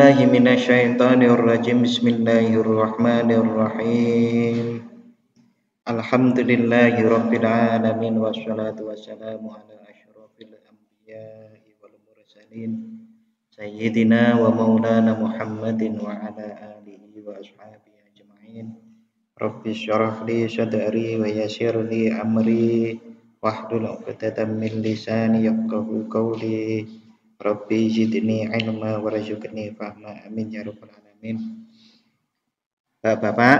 billahi minasyaitonir rajim. Bismillahirrahmanirrahim. Alhamdulillahi rabbil alamin wassalatu wassalamu ala asyrafil anbiya'i wal mursalin sayyidina wa maulana Muhammadin wa ala alihi wa ashabihi ajma'in. Rabbi syrah li sadri wa yassir li amri wahlul 'uqdatam min lisani yafqahu qawli. Rabbi zidni ilma warzuqni fahma, amin ya rabbal alamin. Bapak,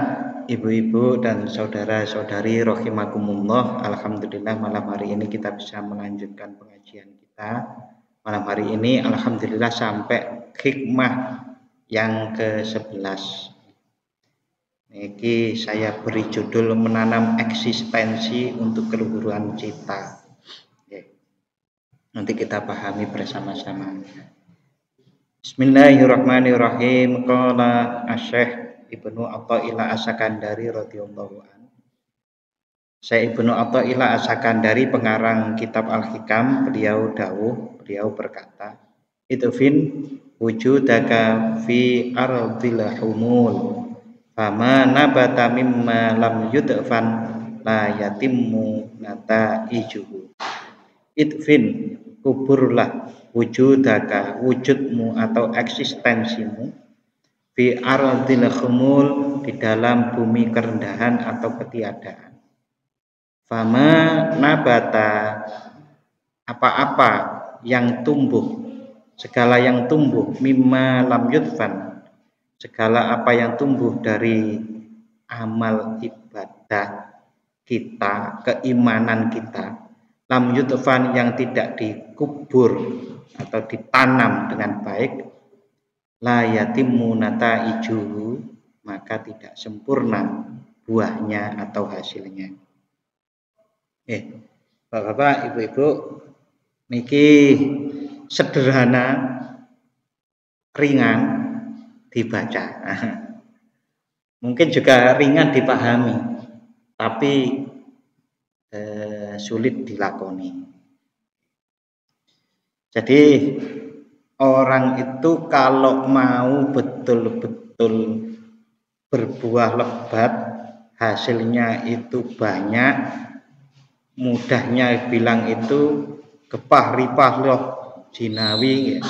ibu-ibu dan saudara-saudari rahimakumullah, alhamdulillah malam hari ini kita bisa melanjutkan pengajian kita. Malam hari ini alhamdulillah sampai hikmah yang ke-11. Niki saya beri judul menanam eksistensi untuk keluhuran cita. Nanti kita pahami bersama-sama. Bismillahirrahmanirrahim. Qala Asy-Syaikh Ibnu Athaillah As-Sakandari radhiyallahu an. Syekh Ibnu Athaillah As-Sakandari pengarang kitab Al-Hikam, beliau berkata, "Itfin wujudaka fi ardil humul, fama nabata mimma lam yudfan la yatimmu nataijuhu." Itfin, kuburlah wujudaka, wujudmu atau eksistensimu, fi ardil khumul, di dalam bumi kerendahan atau ketiadaan. Fama nabata, apa-apa yang tumbuh, segala yang tumbuh, mimma lam yudfan, segala apa yang tumbuh dari amal ibadah kita, keimanan kita, lam yudfan, yang tidak dikubur atau ditanam dengan baik, la yatimmu nataijuhu, maka tidak sempurna buahnya atau hasilnya. Bapak-bapak, ibu-ibu, niki sederhana, ringan dibaca. Mungkin juga ringan dipahami, tapi sulit dilakoni. Jadi orang itu kalau mau betul-betul berbuah lebat, hasilnya itu banyak, mudahnya bilang itu gepah ripah loh jinawi,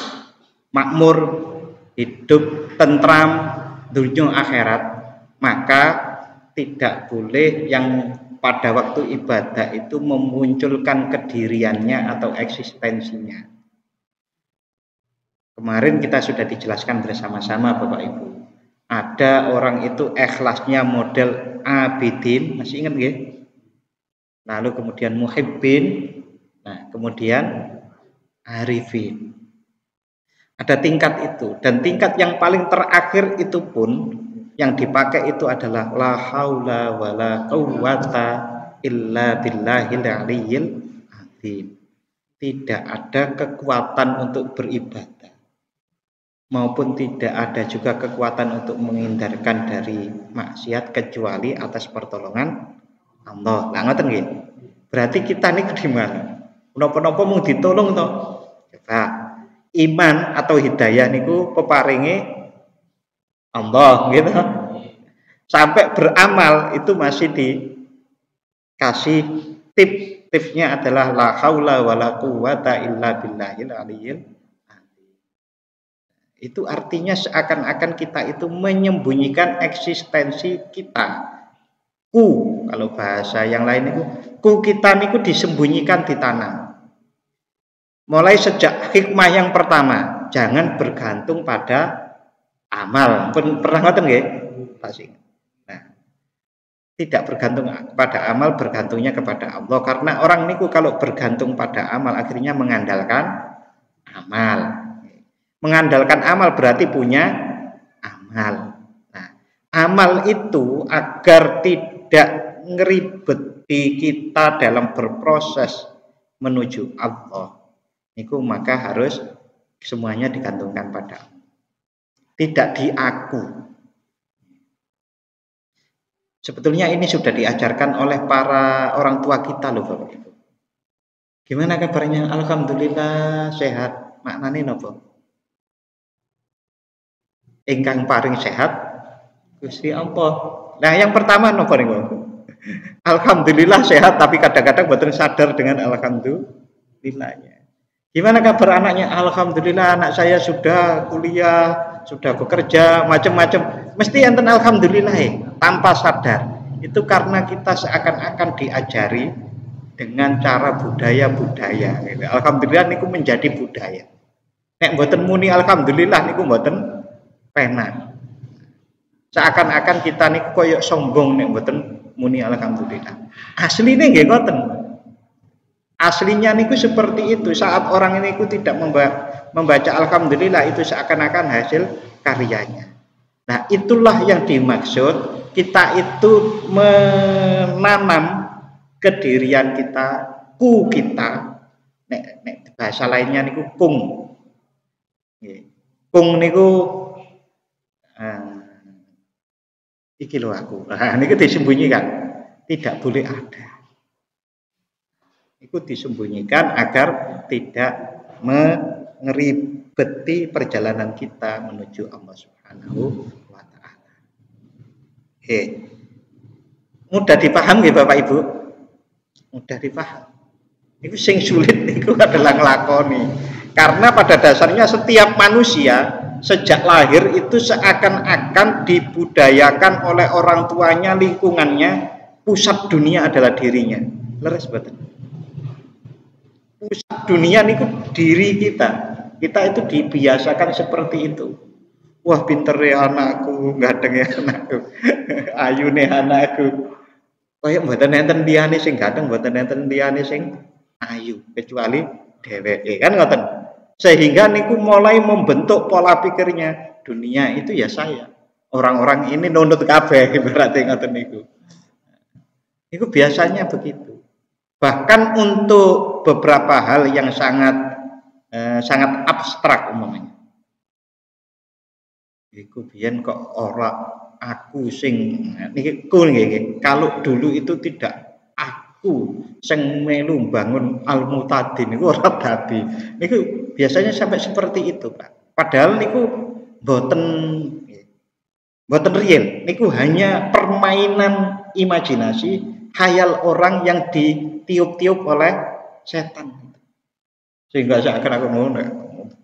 makmur, hidup tentram dunia akhirat, maka tidak boleh yang pada waktu ibadah itu memunculkan kediriannya atau eksistensinya. Kemarin kita sudah dijelaskan bersama-sama Bapak Ibu. Ada orang itu ikhlasnya model abidin, masih ingat nggih? Lalu kemudian muhibbin, nah kemudian arifin. Ada tingkat itu, dan tingkat yang paling terakhir itu pun yang dipakai itu adalah la haula wala quwwata illa billahil aliyyil azim. Tidak ada kekuatan untuk beribadah, maupun tidak ada juga kekuatan untuk menghindarkan dari maksiat kecuali atas pertolongan Allah. Lah ngoten nggih. Berarti kita niku di mana? Napa-napa mung ditolong to? Coba iman atau hidayah niku peparinge Allah gitu. Sampai beramal itu masih dikasih tipsnya adalah la haula wala quwwata illa billahil aliyyil azim. Itu artinya seakan-akan kita itu menyembunyikan eksistensi kita. Kalau bahasa yang lain itu kita niku disembunyikan di tanah. Mulai sejak hikmah yang pertama, jangan bergantung pada amal. Pernah ngoten nggih? Pasti. Nah, tidak bergantung pada amal, bergantungnya kepada Allah. Karena orang niku kalau bergantung pada amal akhirnya mengandalkan amal. Mengandalkan amal berarti punya amal. Nah, amal itu agar tidak ngeribeti kita dalam berproses menuju Allah, niku maka harus semuanya digantungkan pada Allah. Tidak diaku. Sebetulnya ini sudah diajarkan oleh para orang tua kita loh Bapak Ibu. Gimana kabarnya? Alhamdulillah sehat. Maknane napa? ingkang paring sehat Gusti Allah. Nah, yang pertama napa niku? Alhamdulillah sehat, tapi kadang-kadang boten sadar dengan alhamdulillahnya. Gimana kabar anaknya? Alhamdulillah anak saya sudah kuliah, sudah bekerja, macam-macam. Mesti enten alhamdulillah tanpa sadar. Itu karena kita seakan-akan diajari dengan cara budaya-budaya. Alhamdulillah niku menjadi budaya. Nek mboten muni alhamdulillah niku mboten penak. Seakan-akan kita niku koyok sombong nek mboten muni alhamdulillah. Asline nggih ngoten. Aslinya niku seperti itu. Saat orang ini tidak membaca alhamdulillah itu seakan-akan hasil karyanya. Nah, itulah yang dimaksud kita itu menanam kedirian kita, kita. Nek bahasa lainnya niku kung. Kung niku iki lho aku. Nah, niku disembunyikan. Tidak boleh ada. Itu disembunyikan agar tidak mengeribeti perjalanan kita menuju Allah Subhanahu wa taala. Mudah dipaham nggih Bapak Ibu? Mudah dipaham. Itu sing sulit niku adalah nglakoni. Karena pada dasarnya setiap manusia sejak lahir itu seakan-akan dibudayakan oleh orang tuanya, lingkungannya, pusat dunia adalah dirinya. Leres betul. Pusat dunia niku diri kita. Kita itu dibiasakan seperti itu. Wah, pinter ya anakku, ganteng ya anakku. Ayu nih anakku. Kayak mboten enten liyane sing ganteng, mboten enten liyane sing ayu kecuali dheweke. Kan ngoten. Sehingga niku mulai membentuk pola pikirnya. Dunia itu ya saya. Orang-orang ini nunut kabeh berarti ngoten niku. Itu biasanya begitu. Bahkan untuk beberapa hal yang sangat abstrak umpamanya. Iku biyen kok ora aku sing niku nggih. Kalau dulu itu tidak aku sing melu bangun Al-Mu'tadin niku ora dadi. Niku biasanya sampai seperti itu, Pak. Padahal niku mboten real. Niku hanya permainan imajinasi, khayal orang yang ditiup-tiup oleh setan. Sehingga seakan aku ngono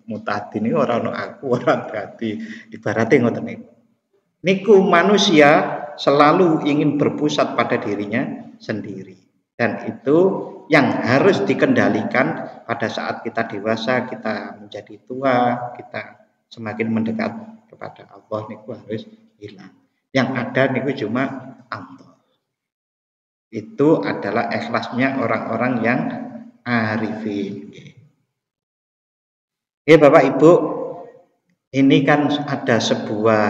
Mu'tadin ini orang aku orang dadi ibaratnya ngoten niku. Niku manusia selalu ingin berpusat pada dirinya sendiri. Dan itu yang harus dikendalikan pada saat kita dewasa, kita menjadi tua, kita semakin mendekat kepada Allah niku harus hilang. Yang ada niku cuma Allah. Itu adalah ikhlasnya orang-orang yang arifin. Bapak Ibu, ini kan ada sebuah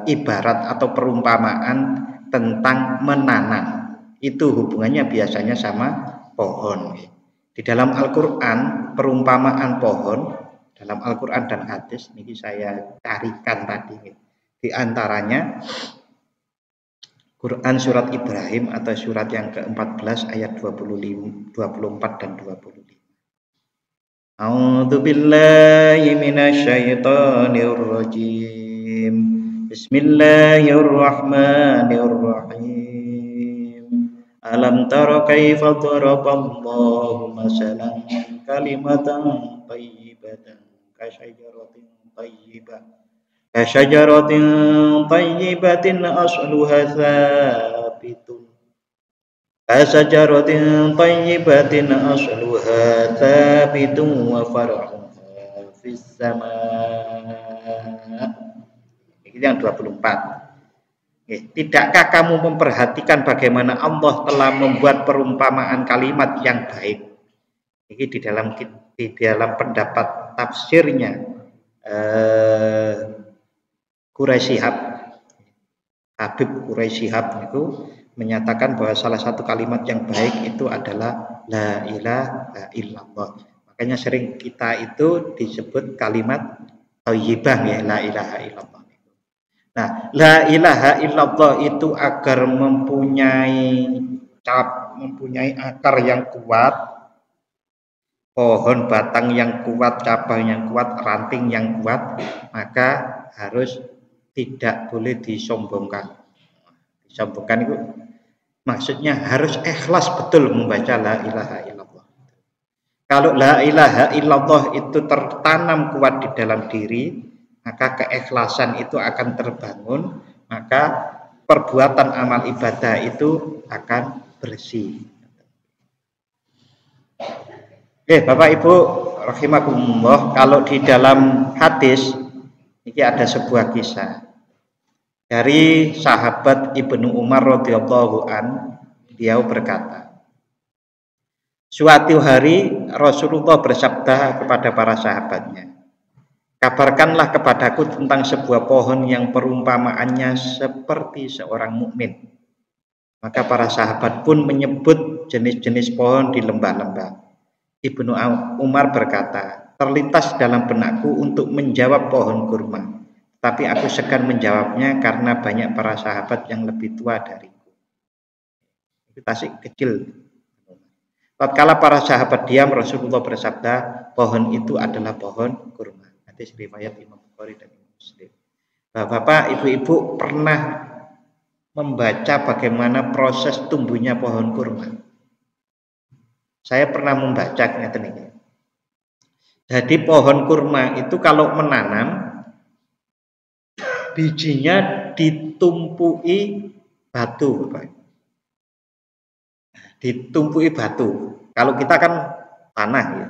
ibarat atau perumpamaan tentang menanam. Itu hubungannya biasanya sama pohon. Di dalam Al-Quran, perumpamaan pohon dalam Al-Quran dan hadis ini saya carikan tadi. Di antaranya Quran surat Ibrahim atau surat yang ke-14 ayat 24 dan 25. A'udzu billahi minasyaitonir rajim. Bismillahirrahmanirrahim. Alam tara kaifa daraballahu masalan kalimatan thayyibatan kasyajaratin tayyibatin asluha tsabitun Kasajaratin tayyibatin asluha thabitun wa far'uha fis sama'. Ini yang 24. Tidakkah kamu memperhatikan bagaimana Allah telah membuat perumpamaan kalimat yang baik? Ini di dalam pendapat tafsirnya Quraisy Shihab, Habib Quraisy Shihab itu menyatakan bahwa salah satu kalimat yang baik itu adalah la ilaha illallah. Makanya sering kita itu disebut kalimat thayyibah ya, la ilaha illallah. Nah, la ilaha illallah itu agar mempunyai akar yang kuat, pohon batang yang kuat, cabang yang kuat, ranting yang kuat, maka harus tidak boleh disombongkan. Disombongkan itu maksudnya harus ikhlas betul membaca la ilaha illallah. Kalau la ilaha illallah itu tertanam kuat di dalam diri, maka keikhlasan itu akan terbangun, maka perbuatan amal ibadah itu akan bersih. Bapak Ibu rahimakumullah, kalau di dalam hadis ini ada sebuah kisah dari sahabat Ibnu Umar radhiyallahu an. Beliau berkata, suatu hari Rasulullah bersabda kepada para sahabatnya, kabarkanlah kepadaku tentang sebuah pohon yang perumpamaannya seperti seorang mukmin. Maka para sahabat pun menyebut jenis-jenis pohon di lembah-lembah. Ibnu Umar berkata, terlintas dalam benakku untuk menjawab pohon kurma, tapi aku segan menjawabnya karena banyak para sahabat yang lebih tua dariku. Itu tasik kecil. Tatkala para sahabat diam, Rasulullah bersabda, pohon itu adalah pohon kurma. Hadis riwayat Imam Bukhari dan Imam Muslim. Bapak, ibu-ibu pernah membaca bagaimana proses tumbuhnya pohon kurma? Saya pernah membaca ngeten iki. Jadi pohon kurma itu kalau menanam, bijinya ditumpui batu, Bapak. Ditumpui batu. Kalau kita kan tanah ya.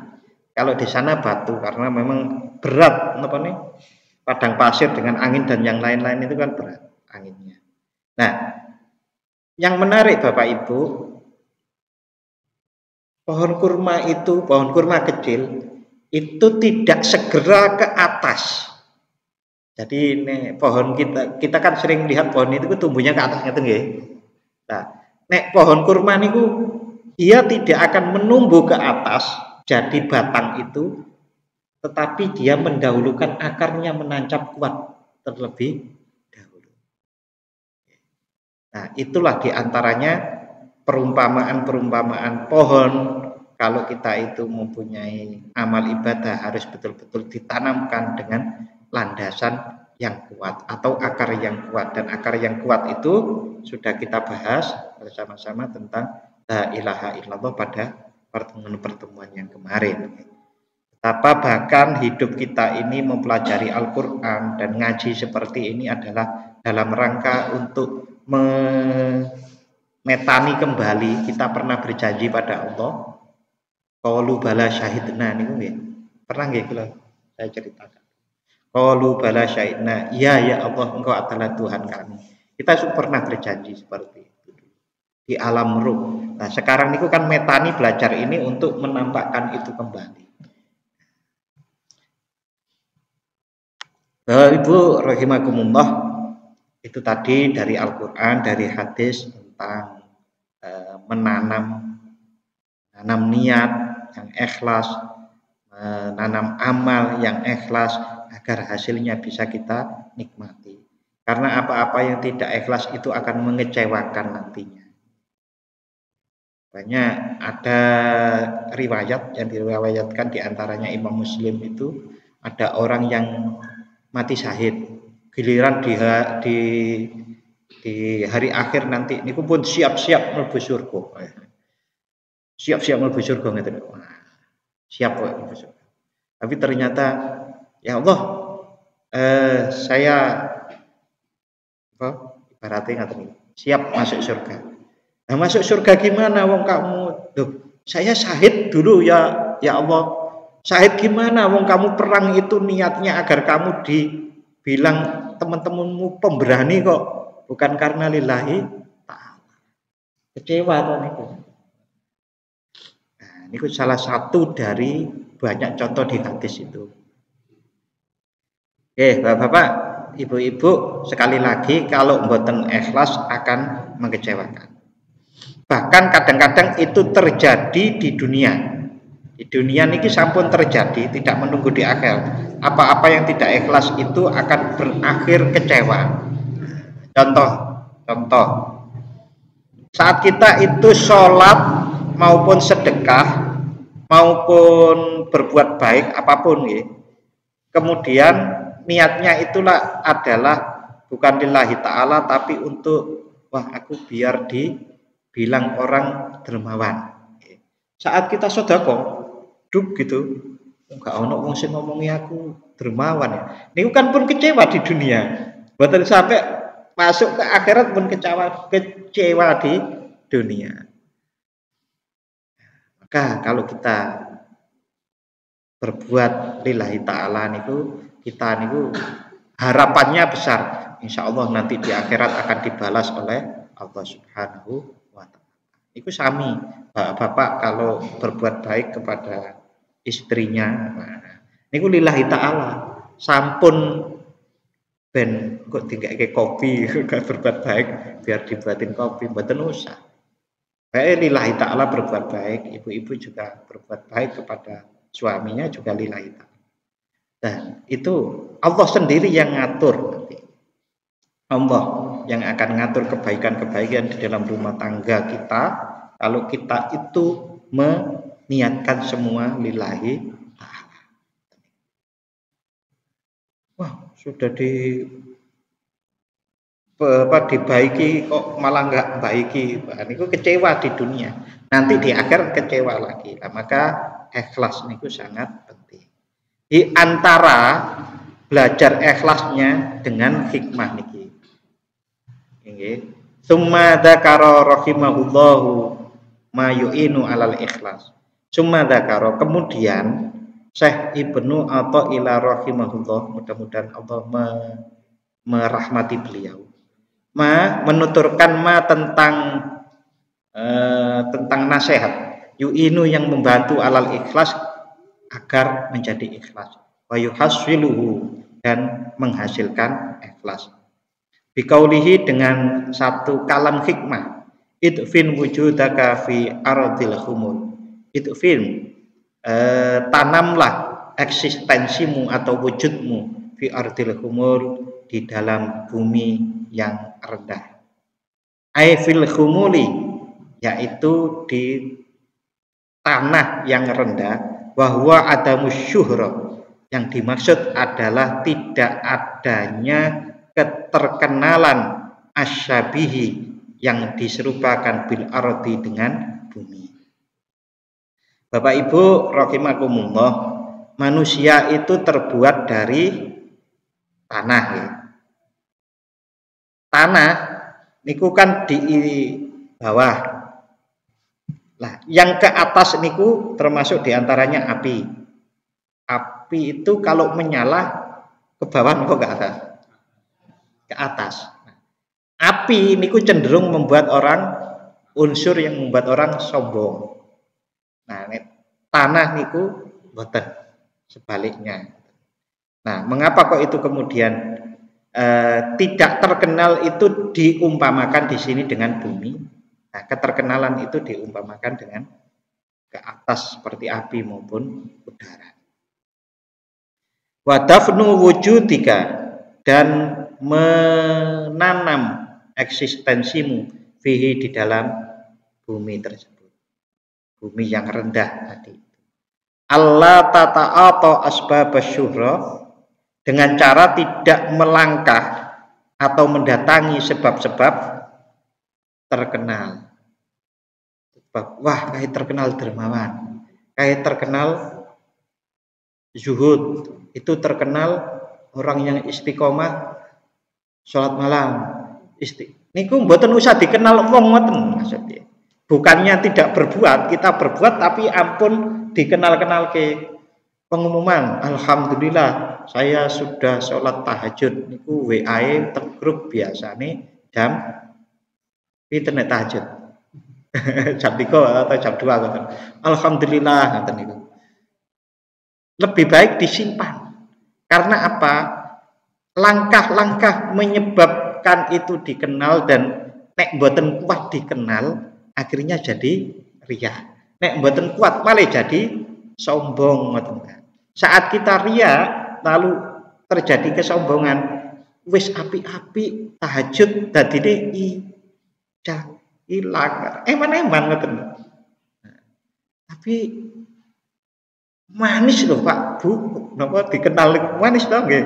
Kalau di sana batu karena memang berat apa nih? Padang pasir dengan angin dan yang lain-lain itu kan berat anginnya. Nah, yang menarik Bapak Ibu, pohon kurma itu, pohon kurma kecil itu tidak segera ke atas. Jadi ini pohon kita kan sering lihat pohon itu tumbuhnya ke atas ngeten nggih. Nah, nek pohon kurma niku dia tidak akan menumbuh ke atas jadi batang itu, tetapi dia mendahulukan akarnya menancap kuat terlebih dahulu. Nah, itulah diantaranya perumpamaan pohon. Kalau kita itu mempunyai amal ibadah harus betul-betul ditanamkan dengan landasan yang kuat atau akar yang kuat, dan akar yang kuat itu sudah kita bahas bersama-sama tentang la ilaha illallah pada pertemuan-pertemuan yang kemarin. Betapa bahkan hidup kita ini mempelajari Al-Quran dan ngaji seperti ini adalah dalam rangka untuk metani kembali. Kita pernah berjanji pada Allah, qalu bala syahidna niku nggih. Pernah nggih kula saya ceritakan. Qalu bala syahidna, ya Allah engkau adalah Tuhan kami. Kita pernah berjanji seperti itu di alam ruh. Nah, sekarang niku kan metani belajar ini untuk menampakkan itu kembali. Ibu rahimakumullah, itu tadi dari Al-Qur'an, dari hadis tentang menanam niat yang ikhlas, menanam amal yang ikhlas agar hasilnya bisa kita nikmati. Karena apa-apa yang tidak ikhlas itu akan mengecewakan nantinya. Banyak ada riwayat yang diriwayatkan diantaranya Imam Muslim itu ada orang yang mati syahid, giliran di hari akhir nanti niku pun siap-siap mlebu surga. Siap-siap mlebu surga ngeten. Siap kok mlebu surga. Tapi ternyata ya Allah, saya ibaratnya ngaten, siap masuk surga. Nah, masuk surga gimana wong kamu? Duh, saya syahid dulu ya Allah. Syahid gimana wong kamu perang itu niatnya agar kamu dibilang teman-temanmu pemberani kok, bukan karena lillahi ta'ala. Kecewa toh niku. Nah, niku salah satu dari banyak contoh di hadis itu. Oke, Bapak-bapak, Ibu-ibu, sekali lagi kalau mboten ikhlas akan mengecewakan. Bahkan kadang-kadang itu terjadi di dunia. Di dunia niki sampun terjadi, tidak menunggu di akhir. Apa-apa yang tidak ikhlas itu akan berakhir kecewa. Contoh. Saat kita itu sholat maupun sedekah, maupun berbuat baik apapun ya. Kemudian niatnya itulah adalah bukan lillahi ta'ala tapi untuk aku biar dibilang orang dermawan. Saat kita sedekah duk gitu, enggak ono wong sing ngomongi aku dermawan ya. Niku kan pun kecewa di dunia. Mboten sampai masuk ke akhirat pun kecewa di dunia. Maka kalau kita berbuat lillahi ta'ala niku kita niku harapannya besar, insya Allah nanti di akhirat akan dibalas oleh Allah Subhanahu wa ta'ala. Itu sami bapak-bapak kalau berbuat baik kepada istrinya, niku lillahi ta'ala, sampun ben kok dikake kopi gak berbuat baik biar dibuatin kopi, mboten usah. Kayak lillahi ta'ala berbuat baik, ibu-ibu juga berbuat baik kepada suaminya juga lillahi ta'ala. Dan itu Allah sendiri yang ngatur nanti. Allah yang akan ngatur kebaikan-kebaikan di dalam rumah tangga kita kalau kita itu meniatkan semua lillahi ta'ala. Wah, sudah dibaiki kok malah nggak baiki, niku kecewa di dunia, nanti di akhir kecewa lagi. Nah, maka ikhlas niku sangat penting. Di antara belajar ikhlasnya dengan hikmah niki. Nggih. Summa dzakara rahimahullahu ma yu'inu alal ikhlas. Summa dzakara, kemudian Syekh Ibnu Athaillah rahimahullah, mudah-mudahan Allah merahmati beliau, menuturkan tentang nasihat yu'inu yang membantu alal ikhlas agar menjadi ikhlas, wa yuhasiluhu dan menghasilkan ikhlas. Biqaulihi dengan satu kalam hikmah, idfin wujudaka fi ardil humul. Idfin tanamlah eksistensimu atau wujudmu fi ardil humul di dalam bumi yang rendah. Ai fil humuli, yaitu di tanah yang rendah. Bahwa adamus syuhra, yang dimaksud adalah tidak adanya keterkenalan asyabihi yang diserupakan bil ardi dengan bumi. Bapak Ibu rahimakumullah, manusia itu terbuat dari tanah ya. Tanah niku kan di bawah. Nah, yang ke atas niku termasuk diantaranya api. Api itu kalau menyala ke bawah niku ke atas. Ke atas. Nah, api niku cenderung membuat orang, unsur yang membuat orang sombong. Nah, tanah niku boten, sebaliknya. Nah, mengapa kok itu kemudian tidak terkenal itu diumpamakan di sini dengan bumi? Nah, keterkenalan itu diumpamakan dengan ke atas seperti api maupun udara. Wa dafnu wujudika, dan menanam eksistensimu fihi di dalam bumi tersebut. Bumi yang rendah tadi. Allah tata'ata asbabas syuhra, dengan cara tidak melangkah atau mendatangi sebab-sebab terkenal. Wah, kayak terkenal dermawan, kayak terkenal zuhud, itu terkenal orang yang istiqomah sholat malam. Niku mboten usah dikenal wong ngoten maksudnya. Bukannya tidak berbuat, kita berbuat tapi ampun dikenal-kenal ke pengumuman. Alhamdulillah saya sudah sholat tahajud. Niku WA-e grup biasane jam internet tahajud. Jam 3 atau jam 2 gitu. Alhamdulillah ngoten niku. Lebih baik disimpan. Karena apa? Langkah-langkah menyebabkan itu dikenal, dan nek mboten kuat dikenal akhirnya jadi riya. Nek mboten kuat malah jadi sombong ngoten. Saat kita riya lalu terjadi kesombongan, wis api-api tahajud dadine hilang, eman-eman ngoten. Tapi Manis loh Pak, Bu. Napa dikenal manis dong nggih?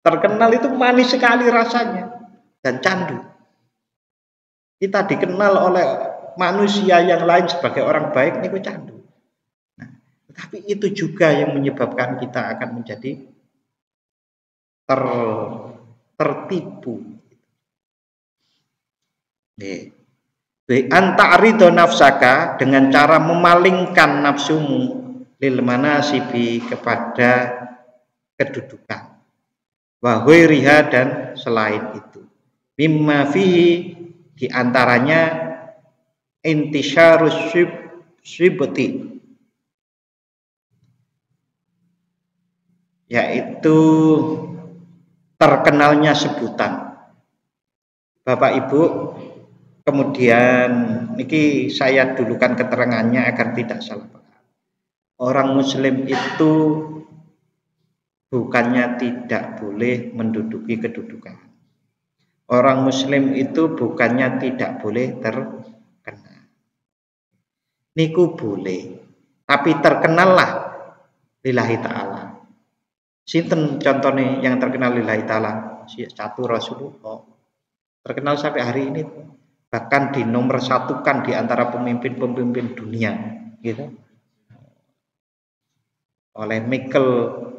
Terkenal itu manis sekali rasanya dan candu. Kita dikenal oleh manusia yang lain sebagai orang baik niku candu. Nah, tapi itu juga yang menyebabkan kita akan menjadi tertipu. Nih. Anta'rido nafsaka dengan cara memalingkan nafsumu lil manasibi kepada kedudukan. Wa ghairiha dan selain itu. Mimma fihi diantaranya intisyarus syibti, yaitu terkenalnya sebutan. Bapak Ibu, kemudian niki saya dulukan keterangannya agar tidak salah paham. Orang muslim itu bukannya tidak boleh menduduki kedudukan. Orang muslim itu bukannya tidak boleh terkenal. Niku boleh, tapi terkenallah lillahi ta'ala. Sinten contohnya yang terkenal lillahi ta'ala? Satu Rasulullah. Terkenal sampai hari ini, bahkan dinomor satukan di antara pemimpin-pemimpin dunia, gitu. Oleh Michael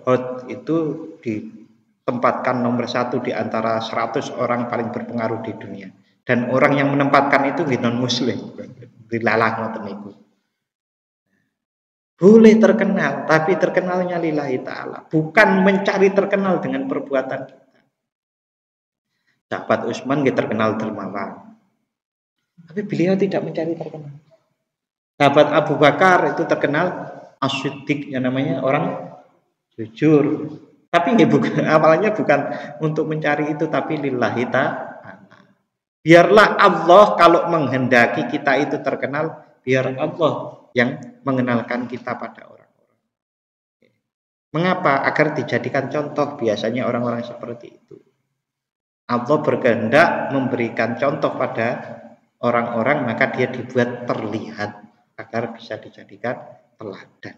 Hort itu ditempatkan nomor satu di antara 100 orang paling berpengaruh di dunia. Dan orang yang menempatkan itu non muslim, dilalah ngoten niku. Boleh terkenal, tapi terkenalnya lillahi ta'ala, bukan mencari terkenal dengan perbuatan kita. Sahabat Utsman terkenal dermawan, tapi beliau tidak mencari terkenal. Sahabat Abu Bakar itu terkenal as-siddiq, yang namanya orang jujur. Tapi awalnya bukan untuk mencari itu, tapi lillahi ta'ala. Biarlah Allah kalau menghendaki kita itu terkenal, biar Allah yang mengenalkan kita pada orang-orang. Mengapa? Agar dijadikan contoh. Biasanya orang-orang seperti itu. Allah berkehendak memberikan contoh pada orang-orang, maka dia dibuat terlihat agar bisa dijadikan teladan.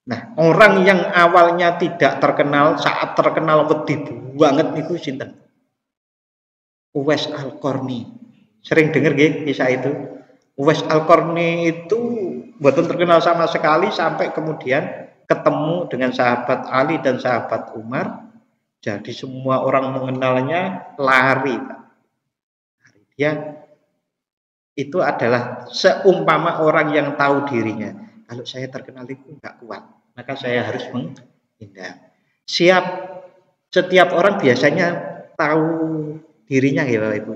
Nah, orang yang awalnya tidak terkenal, saat terkenal wedi banget niku sinten? Uwais Al-Qarni. Sering dengar nggih kisah itu? Uwais Al-Qarni itu betul terkenal sama sekali sampai kemudian ketemu dengan sahabat Ali dan sahabat Umar. Jadi semua orang mengenalnya lari. Dia itu adalah seumpama orang yang tahu dirinya. Kalau saya terkenal itu enggak kuat, maka saya harus menghindar. Setiap orang biasanya tahu dirinya ya Bapak Ibu.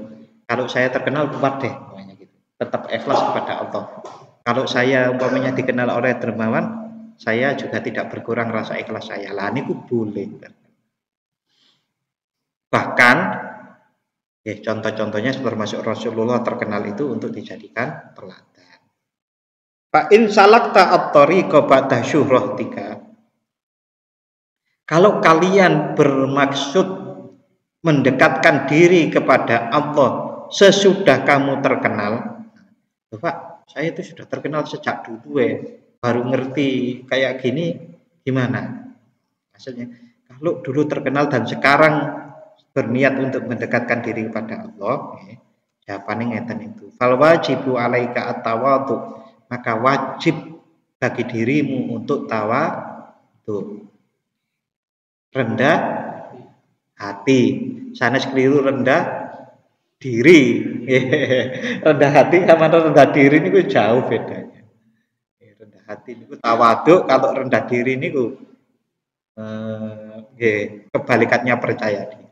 Kalau saya terkenal kuat deh, namanya gitu. Tetap ikhlas kepada Allah. Kalau saya umpamanya dikenal oleh dermawan, saya juga tidak berkurang rasa ikhlas saya. Lah niku boleh. Bahkan ya, contoh-contohnya termasuk Rasulullah terkenal itu untuk dijadikan teladan. Fa in salakta at-tariqa ba'da syuhratika. Kalau kalian bermaksud mendekatkan diri kepada Allah sesudah kamu terkenal, Bapak, saya itu sudah terkenal sejak dulu baru ngerti kayak gini gimana? Maksudnya, kalau dulu terkenal dan sekarang berniat untuk mendekatkan diri kepada Allah, jawabannya ngeten itu. Fal wajibu alaika at-tawadhu, maka wajib bagi dirimu untuk tawadhu. Rendah hati. Sanes keliru rendah diri. Rendah hati sama rendah diri niku jauh bedanya. Rendah hati niku tawadhu, kalau rendah diri niku kebalikannya percaya diri.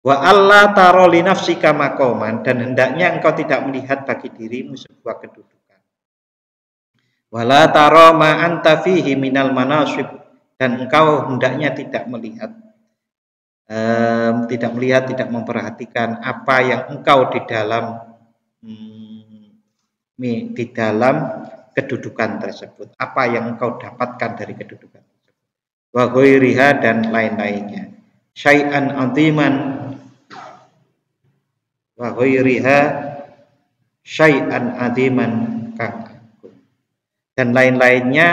Wa alla taro li nafsika maqaman, dan hendaknya engkau tidak melihat bagi dirimu sebuah kedudukan. Wala taro ma anta fihi minal manasib, dan engkau hendaknya tidak melihat tidak memperhatikan apa yang engkau di dalam kedudukan tersebut, apa yang engkau dapatkan dari kedudukan tersebut. Wa ghairiha, dan lain-lainnya. Syai'an aziman wa ghairiha syai'an aziman kang. dan lain-lainnya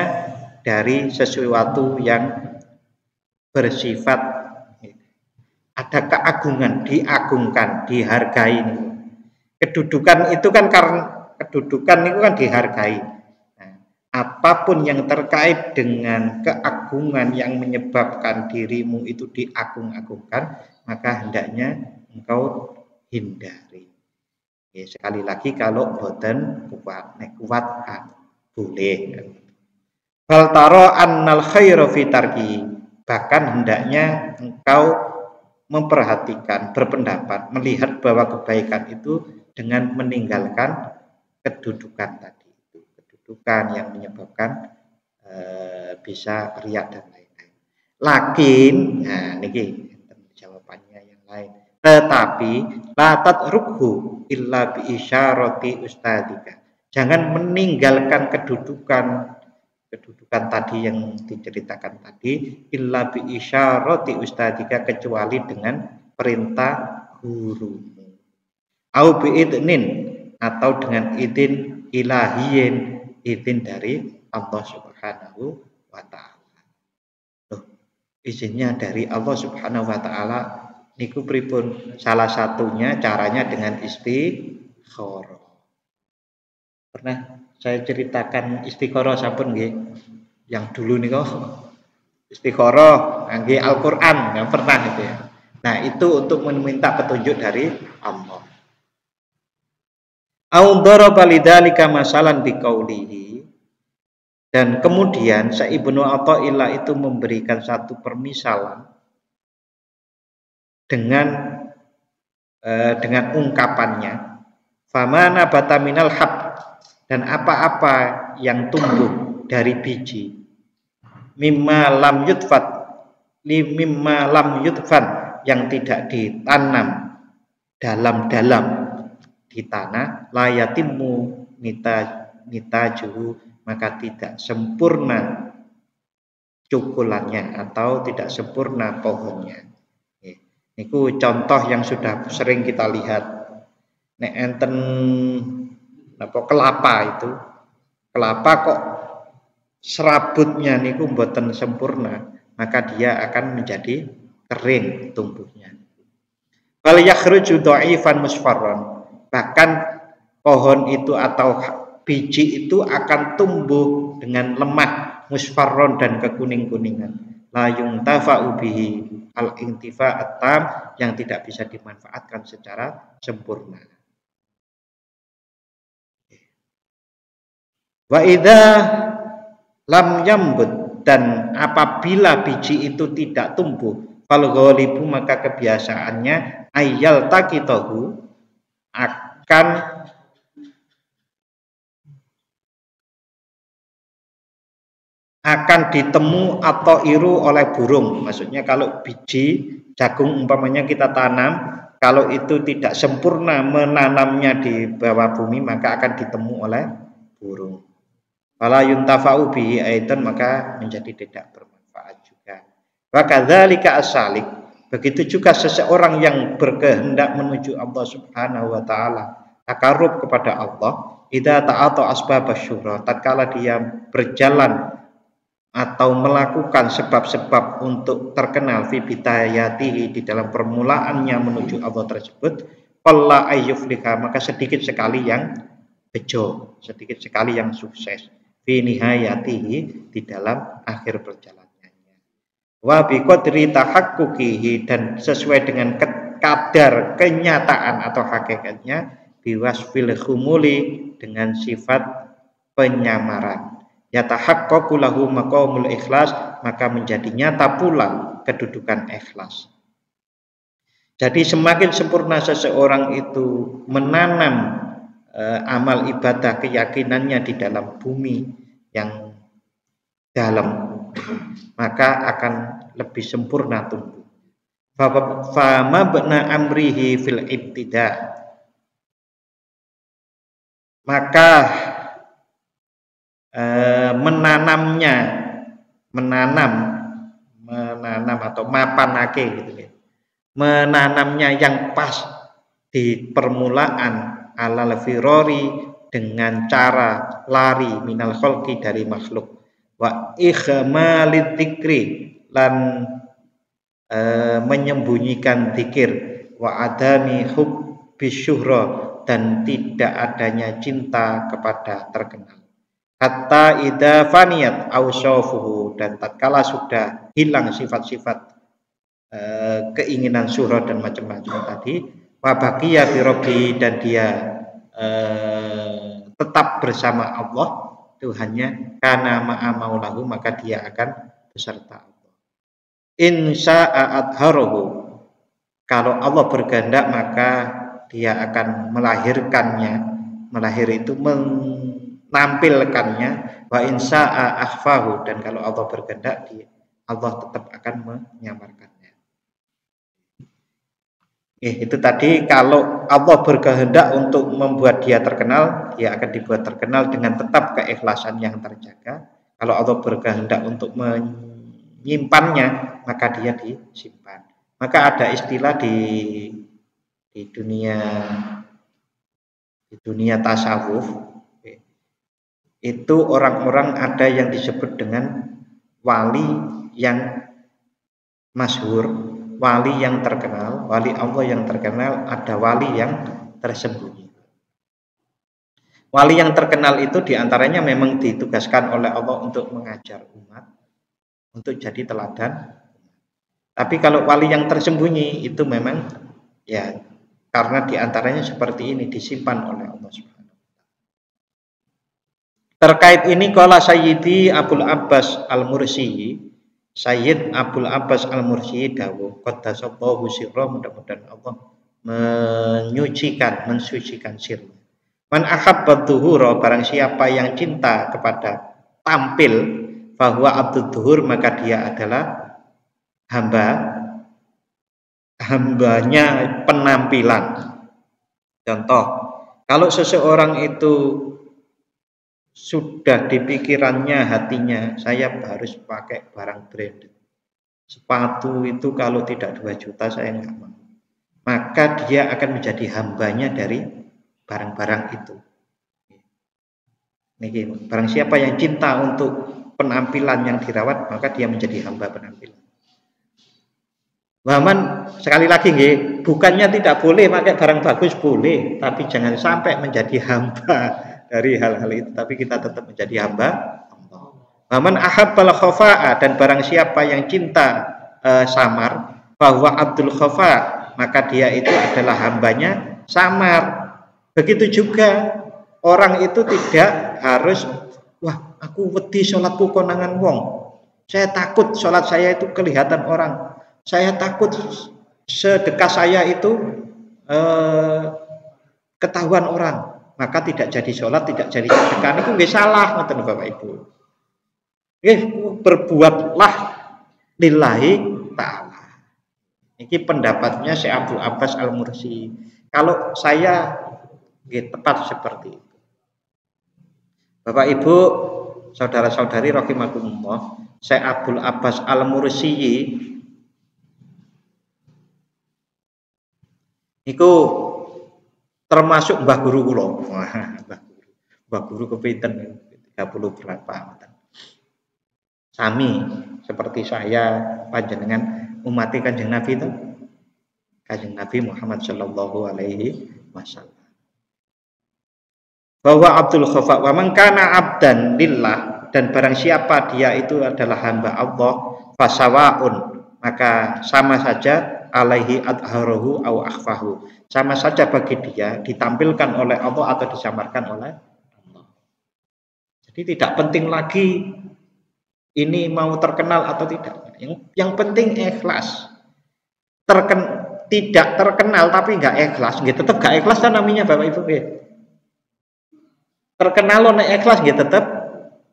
dari sesuatu yang bersifat ada keagungan, diagungkan, dihargai. Kedudukan itu kan karena kedudukan itu kan dihargai. Nah, apapun yang terkait dengan keagungan yang menyebabkan dirimu itu diagung-agungkan, maka hendaknya engkau hindari. Ya, sekali lagi kalau boten kuat, kuat boleh. Fal tara annal khairu fi tarki, bahkan hendaknya engkau memperhatikan, berpendapat, melihat bahwa kebaikan itu dengan meninggalkan kedudukan tadi itu, kedudukan yang menyebabkan bisa riak dan lain-lain. Lakin, nah niki jawabannya yang lain. Tetapi la tatrukhu illa bi isyarati ustadika. Jangan meninggalkan kedudukan tadi yang diceritakan tadi illa bi isyarati ustadika, kecuali dengan perintah gurumu. Au bi idnin, atau dengan izin ilahiyin, izin dari Allah Subhanahu wa taala. Loh, izinnya dari Allah Subhanahu wa taala niku pripun? Salah satunya caranya dengan istikharah. Pernah saya ceritakan istikharah sampun nggih? Yang dulu niku istikharah ngangge Al-Qur'an, yang pernah itu ya. Nah, itu untuk meminta petunjuk dari Allah. Au daraba lidzalika masalan biqaulihi, dan kemudian Ibnu Athaillah itu memberikan satu permisalan dengan ungkapannya, famana bataminal hab, dan apa-apa yang tumbuh dari biji, mimma lam yudfan, yang tidak ditanam dalam-dalam di tanah, layatimu nitajuhu, maka tidak sempurna cukulannya atau tidak sempurna pohonnya. Niku contoh yang sudah sering kita lihat. Nek enten apa kelapa itu, kelapa kok serabutnya niku mboten sempurna, maka dia akan menjadi kering tumbuhnya. Bal yakhruju dha'ifan musfarran, bahkan pohon itu atau biji itu akan tumbuh dengan lemah, musfarron, dan kekuning-kuningan. La yuntafa'u bihi, al-intifa' tam, yang tidak bisa dimanfaatkan secara sempurna. Wa idza lam yambut, dan apabila biji itu tidak tumbuh, fal ghalibu, maka kebiasaannya ayyal taqitahu, akan ditemu atau iru oleh burung. Maksudnya kalau biji jagung umpamanya kita tanam, kalau itu tidak sempurna menanamnya di bawah bumi, maka akan ditemu oleh burung. Fala yuntafa'u bihi aidan, maka menjadi tidak bermanfaat juga. Wa kadzalika as-salik, begitu juga seseorang yang berkehendak menuju Allah Subhanahu wa taala, takarrub kepada Allah, idza ta'ata asbabasy syuhra, tatkala dia berjalan atau melakukan sebab-sebab untuk terkenal fi bidayatihi, di dalam permulaannya menuju Allah tersebut, qalla ayyufliha, maka sedikit sekali yang bejo, sedikit sekali yang sukses, fi nihayatihi, di dalam akhir perjalanannya. Wa bi qadri tahaqquqihi, dan sesuai dengan kadar kenyataan atau hakikatnya, biwasfil khumuli, dengan sifat penyamaran. Yatahaqqaqu lahu maqamul ikhlas, maka menjadi nyata pula kedudukan ikhlas. Jadi semakin sempurna seseorang itu menanam amal ibadah keyakinannya di dalam bumi yang dalam, maka akan lebih sempurna tumbuh. Fa mabna amrihi fil ibtida, maka menanam atau mapanake gitu ya, menanamnya yang pas di permulaan, alal firori, dengan cara lari minal khalqi dari makhluk, wa ikhmalid dzikri lan menyembunyikan zikir, wa adami hubbi syuhra dan tidak adanya cinta kepada terkenal. Hatta idza faniyat awsafuhu dan tatkala sudah hilang sifat-sifat keinginan syuhra dan macam-macam tadi, wa baqiya bi rabbi dan dia tetap bersama Allah Tuhannya, kana ma'a maulahu maka dia akan beserta Allah. Insya'a adharahu, kalau Allah berkehendak maka dia akan melahirkannya. Melahir itu menampilkannya. Wa insya'a akhfahu, dan kalau Allah berkehendak Allah tetap akan menyamarkannya. Itu tadi kalau Allah berkehendak untuk membuat dia terkenal, dia akan dibuat terkenal dengan tetap keikhlasan yang terjaga. Kalau Allah berkehendak untuk menyimpannya, maka dia disimpan. Maka ada istilah di dunia tasawuf, itu orang-orang ada yang disebut dengan wali yang masyhur, wali yang terkenal, wali Allah yang terkenal, ada wali yang tersembunyi. Wali yang terkenal itu diantaranya memang ditugaskan oleh Allah untuk mengajar umat, untuk jadi teladan. Tapi kalau wali yang tersembunyi itu memang ya karena diantaranya seperti ini disimpan oleh Allah Subhanahu. Terkait ini qala Sayyidi Abul Abbas Al-Mursi, Sayyid Abul Abbas Al-Mursi dawuh qaddasallahu sirra, mudah-mudahan Allah mensucikan sirnya. Man ahabba dhuhura, barang siapa yang cinta kepada tampil, bahwa abdud dhuhur maka dia adalah hambanya penampilan. Contoh, kalau seseorang itu sudah di pikirannya, hatinya, saya harus pakai barang branded, sepatu itu kalau tidak 2 juta saya nggak mau, maka dia akan menjadi hambanya dari barang-barang itu. Niki, barang siapa yang cinta untuk penampilan yang dirawat, maka dia menjadi hamba penampilan. Waman, sekali lagi nggih, bukannya tidak boleh pakai barang bagus, boleh, tapi jangan sampai menjadi hamba dari hal-hal itu, tapi kita tetap menjadi hamba Allah. Waman ahabbal khafa'a, dan barang siapa yang cinta samar, bahwa abdul khafa, maka dia itu adalah hambanya samar. Begitu juga orang itu tidak harus, wah aku wedi sholatku konangan wong, saya takut sholat saya itu kelihatan orang, saya takut sedekah saya itu ketahuan orang, maka tidak jadi sholat, tidak jadi sedekah. Itu nggih salah, ngoten Bapak Ibu. Berbuatlah lillahi ta'ala. Ini pendapatnya Syekh Abdul Abbas Al-Mursi. Kalau saya tepat seperti itu. Bapak Ibu, saudara-saudari rahimakumullah, Syekh Abdul Abbas Al-Mursi iku termasuk mbah guru kula. Mbah guru kepinten 30 berapa. Sami seperti saya, panjenengan umat Kanjeng Nabi itu, Kanjeng Nabi Muhammad sallallahu alaihi wasallam. Bahwa Abdul Khafa wa man kana abdan lillah, dan barang siapa dia itu adalah hamba Allah, fasawaun, maka sama saja, alaihi adharahu au akhfahu, sama saja bagi dia ditampilkan oleh Allah atau disamarkan oleh Allah. Jadi tidak penting lagi ini mau terkenal atau tidak. Yang penting ikhlas. Tidak terkenal tapi enggak ikhlas, gitu tetap enggak ikhlas kan namanya Bapak Ibu. Terkenal oleh ikhlas, gitu tetap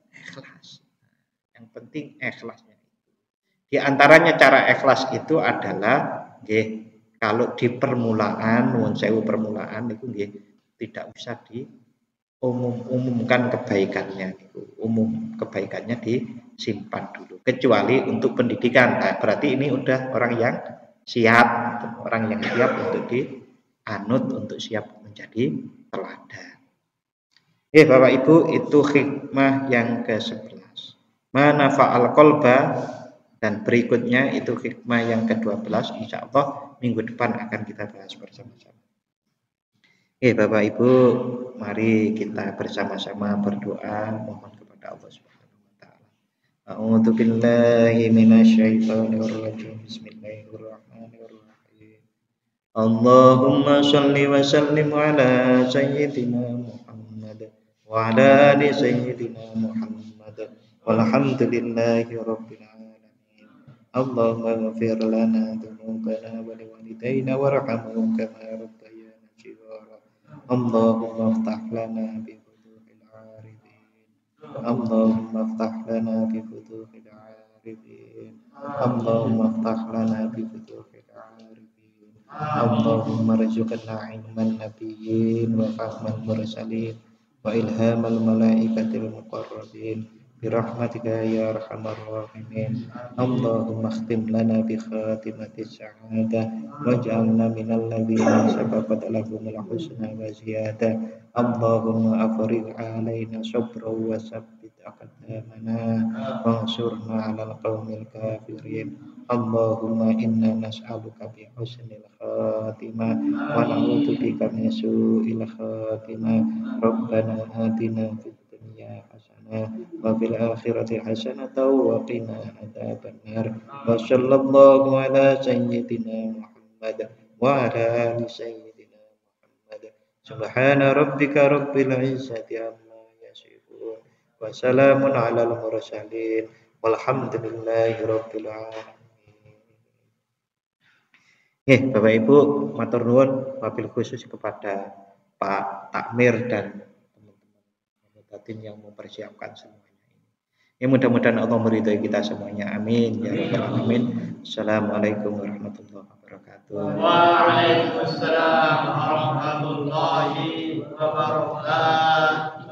ikhlas. Yang penting ikhlasnya. Di antaranya cara ikhlas itu adalah kalau di permulaan, nuwun sewu permulaan itu tidak usah diumumkan kebaikannya, kebaikannya disimpan dulu, kecuali untuk pendidikan. Nah, berarti ini udah orang yang siap untuk dianut, untuk siap menjadi teladan. Bapak Ibu, itu hikmah yang ke-11. Mana fa'al qalba, dan berikutnya itu hikmah yang ke-12. Insya Allah minggu depan akan kita bahas bersama-sama. Bapak Ibu, mari kita bersama-sama berdoa mohon kepada Allah Subhanahu wa taala. A'udzu billahi minasyaitonir rajim. Bismillahirrahmanirrahim. Allahumma shalli wa sallim ala sayyidina Muhammad wa ala ali sayyidina Muhammad walhamdulillahi rabbil alamin. Allahumma ighfir lana dzunubana wa liwalidayna warhamhum kama rabbayana shighara. Allahumma iftah lana bi futuhil arifin. Allahumma iftah lana bi futuhil arifin. Allahumma iftah lana bi futuhil arifin. Allahumma rzuqna ilman nabiyyin wa fahmal mursalin wa ilhamal malaikatil muqarrabin bi rahmatika ya arhamar rahimin. Allahumma khtim lana bi khatimatis sa'adah waj'alna minal ladzina sabaqat lahumul husna wa ziyadah. Allahumma afrigh alaina sabran wa sabbit aqdamana wansurna 'alal qaumil kafirin. Allahumma inna nas'aluka bi husnil khatimah wa na'udzu bika min su'il khatimah. Rabbana atina fid dunya hasanah wa fil akhirati hasanah wa qina adzabannar. Wa sallallahu ala sayyidina Muhammad wa ala ali sayyidina Muhammad. Subhana rabbika rabbil izzati amma yasifun wa salamun alal mursalin walhamdulillahi rabbil alamin. Bapak Ibu, matur nuwun wabil khusus kepada Pak Takmir dan teman-teman batin yang mempersiapkan semuanya ini. Mudah-mudahan Allah meridhai kita semuanya. Amin ya rabbal alamin. Assalamualaikum warahmatullahi wabarakatuh. Waalaikumsalam warahmatullahi wabarakatuh.